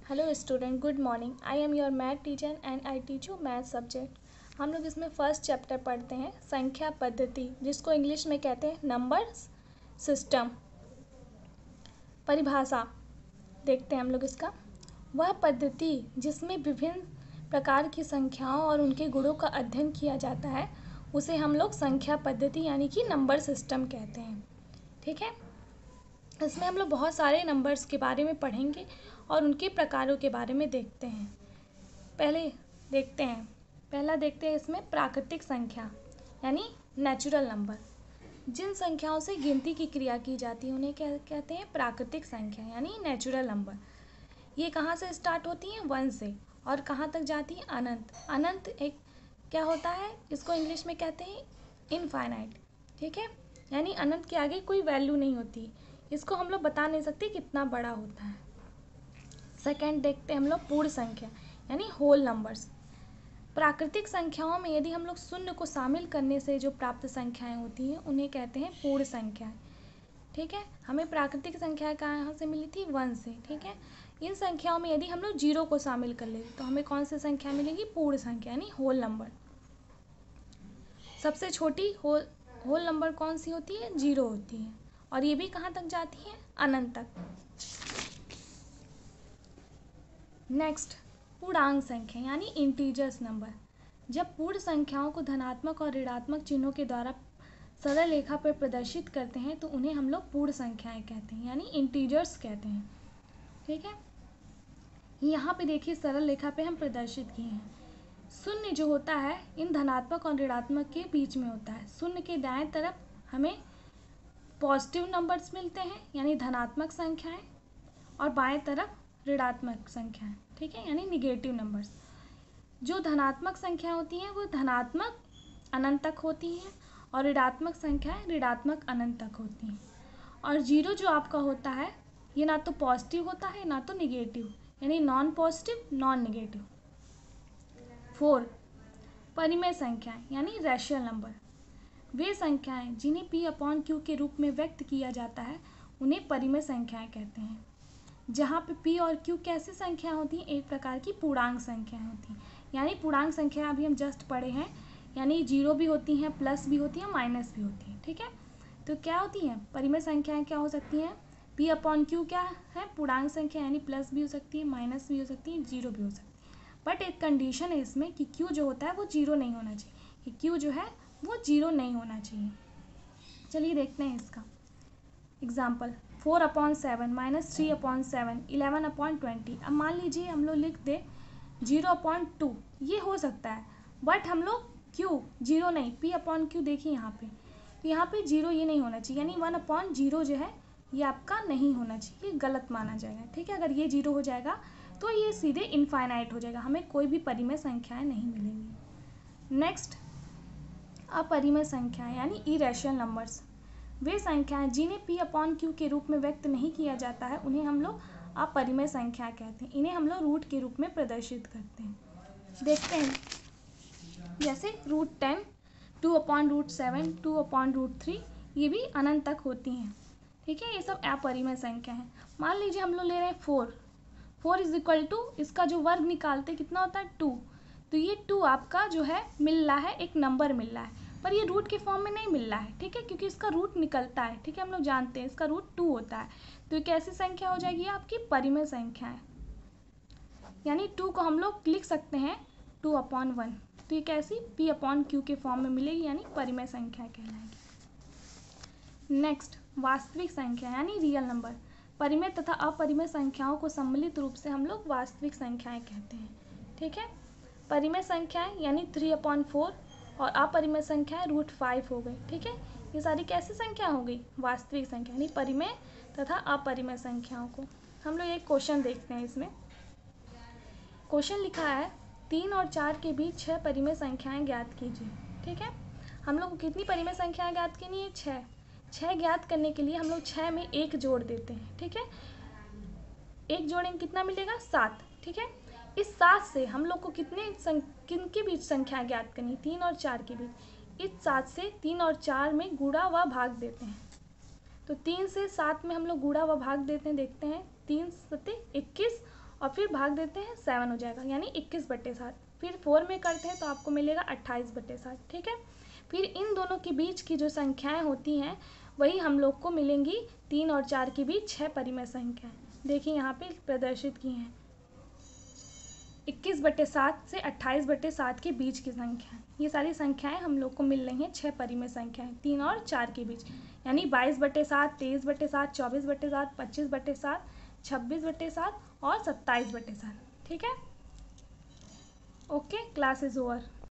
Hello student, good morning. I am your math teacher and I teach you math subject. हम लोग इसमें first chapter पढ़ते हैं संख्या पद्धति, जिसको इंग्लिश में कहते हैं नंबर सिस्टम। परिभाषा देखते हैं हम लोग इसका। वह पद्धति जिसमें विभिन्न प्रकार की संख्याओं और उनके गुणों का अध्ययन किया जाता है उसे हम लोग संख्या पद्धति यानी कि नंबर सिस्टम कहते हैं। ठीक है, इसमें हम लोग बहुत सारे नंबर्स के बारे में पढ़ेंगे और उनके प्रकारों के बारे में देखते हैं। पहला देखते हैं इसमें प्राकृतिक संख्या यानी नेचुरल नंबर। जिन संख्याओं से गिनती की क्रिया की जाती है उन्हें क्या कहते हैं? प्राकृतिक संख्या यानी नेचुरल नंबर। ये कहाँ से स्टार्ट होती हैं? 1 से, और कहाँ तक जाती है? अनंत। अनंत एक क्या होता है? इसको इंग्लिश में कहते हैं इनफाइनाइट। ठीक है, यानी अनंत के आगे कोई वैल्यू नहीं होती। इसको हम लोग बता नहीं सकते कितना बड़ा होता है। सेकंड देखते हैं हम लोग पूर्ण संख्या यानी होल नंबर्स। प्राकृतिक संख्याओं में यदि हम लोग शून्य को शामिल करने से जो प्राप्त संख्याएं होती हैं उन्हें कहते हैं पूर्ण संख्याएं। ठीक है, हमें प्राकृतिक संख्या कहाँ से मिली थी? 1 से। ठीक है, इन संख्याओं में यदि हम लोग 0 को शामिल कर ले तो हमें कौन सी संख्या मिलेगी? पूर्ण संख्या यानी होल नंबर। सबसे छोटी होल नंबर कौन सी होती है? 0 होती है, और ये भी कहाँ तक जाती है? अनंत तक। नेक्स्ट, पूर्णांक संख्या यानी इंटीजर्स नंबर। जब पूर्ण संख्याओं को धनात्मक और ऋणात्मक चिन्हों के द्वारा सरल रेखा पर प्रदर्शित करते हैं तो उन्हें हम लोग पूर्ण संख्याएं कहते हैं यानी इंटीजर्स कहते हैं। ठीक है, यहाँ पे देखिए सरल रेखा पे हम प्रदर्शित किए हैं। शून्य जो होता है इन धनात्मक और ऋणात्मक के बीच में होता है। शून्य के दाएं तरफ हमें पॉजिटिव नंबर्स मिलते हैं यानी धनात्मक संख्याएं, और बाएं तरफ ऋणात्मक संख्याएं। ठीक है, यानी निगेटिव नंबर्स। जो धनात्मक संख्या होती हैं वो धनात्मक अनंत तक होती हैं और ऋणात्मक संख्याएं ऋणात्मक अनंत तक होती हैं। और 0 जो आपका होता है ये ना तो पॉजिटिव होता है ना तो निगेटिव, यानी नॉन पॉजिटिव नॉन निगेटिव। 4, परिमेय संख्याएं यानी रैशनल नंबर। वे संख्याएं जिन्हें p/q के रूप में व्यक्त किया जाता है उन्हें परिमेय संख्याएं कहते हैं। जहाँ पे p और q कैसी संख्या होती हैं? एक प्रकार की पूर्णांक संख्या होती हैं। यानी पूर्णांक संख्या अभी हम जस्ट पढ़े हैं, यानी 0 भी होती हैं, प्लस भी होती हैं, माइनस भी होती हैं। ठीक है, तो क्या होती हैं परिमेय संख्याएं? क्या हो सकती हैं? p/q क्या है? पूर्णांक संख्या, यानी प्लस भी हो सकती है, माइनस भी हो सकती है, 0 भी हो सकती है। बट एक कंडीशन है इसमें कि q जो होता है वो 0 नहीं होना चाहिए, कि q जो है वो 0 नहीं होना चाहिए। चलिए देखते हैं इसका एग्जाम्पल। 4/7 - 3/7 11/20। अब मान लीजिए हम लोग लिख दे 0/2, ये हो सकता है, बट हम लोग क्यों 0 नहीं, p/q देखिए यहाँ पे, तो यहाँ पे 0 ये नहीं होना चाहिए, यानी 1/0 जो है ये आपका नहीं होना चाहिए, ये गलत माना जाएगा। ठीक है, अगर ये 0 हो जाएगा तो ये सीधे इनफाइनाइट हो जाएगा, हमें कोई भी परिमेय संख्याएं नहीं मिलेंगी। नेक्स्ट, अपरिमेय संख्या यानी इरेशनल नंबर्स। वे संख्याएं जिन्हें p/q के रूप में व्यक्त नहीं किया जाता है उन्हें हम लोग अपरिमेय संख्या कहते हैं। इन्हें हम लोग रूट के रूप में प्रदर्शित करते हैं। देखते हैं, जैसे √10, 2/√7, 2/√3, ये भी अनंत तक होती हैं। ठीक है, ये सब अपरिमेय संख्या है। मान लीजिए हम लोग ले रहे हैं 4 = इसका जो वर्ग निकालते कितना होता है? 2। तो ये 2 आपका जो है मिल रहा है, एक नंबर मिल रहा है, पर ये रूट के फॉर्म में नहीं मिल रहा है। ठीक है, क्योंकि इसका रूट निकलता है। ठीक है, हम लोग जानते हैं इसका रूट 2 होता है, तो ये कैसी संख्या हो जाएगी? आपकी परिमेय संख्या है, यानी 2 को हम लोग लिख सकते हैं 2/1। तो ये कैसी? p/q के फॉर्म में मिलेगी, यानी परिमेय संख्या कहलाएगी। नेक्स्ट, वास्तविक संख्या यानी रियल नंबर। परिमेय तथा अपरिमेय संख्याओं को सम्मिलित रूप से हम लोग वास्तविक संख्याएं कहते हैं। ठीक है, परिमेय संख्याएं यानी 3/4 और अपरिमेय संख्याएं √5 हो गई। ठीक है, ये सारी कैसी संख्या हो गई? वास्तविक संख्या, यानी परिमेय तथा अपरिमेय संख्याओं को। हम लोग एक क्वेश्चन देखते हैं। इसमें क्वेश्चन लिखा है 3 और 4 के बीच 6 परिमेय संख्याएं ज्ञात कीजिए। ठीक है, हम लोग को कितनी परिमेय संख्याएं ज्ञात करनी है? 6। 6 ज्ञात करने के लिए हम लोग 6 में 1 जोड़ देते हैं। ठीक है, 1 जोड़ेंगे कितना मिलेगा? 7। ठीक है, इस 7 से हम लोग को किनके बीच संख्या ज्ञात करनी? 3 और 4 के बीच। इस 7 से 3 और 4 में गुणा व भाग देते हैं। तो 3 से 7 में हम लोग गुणा व भाग देते हैं। देखते हैं, 3 × 7 = 21 और फिर भाग देते हैं 7 हो जाएगा, यानी 21/7। फिर 4 में करते हैं तो आपको मिलेगा 28/7, ठीक है। फिर इन दोनों के बीच की जो संख्याएं होती हैं वही हम लोग को मिलेंगी 3 और 4 के बीच 6 परिमेय संख्याएं। देखिए यहाँ पे प्रदर्शित की हैं 21/7 से 28/7 के बीच की संख्या। ये सारी संख्याएं हम लोग को मिल रही हैं 6 परिमेय संख्याएं 3 और 4 के बीच, यानी 22/7, 23/7, 24/7, 25/7, 26/7 और 27/7, ठीक है। Okay, class is over.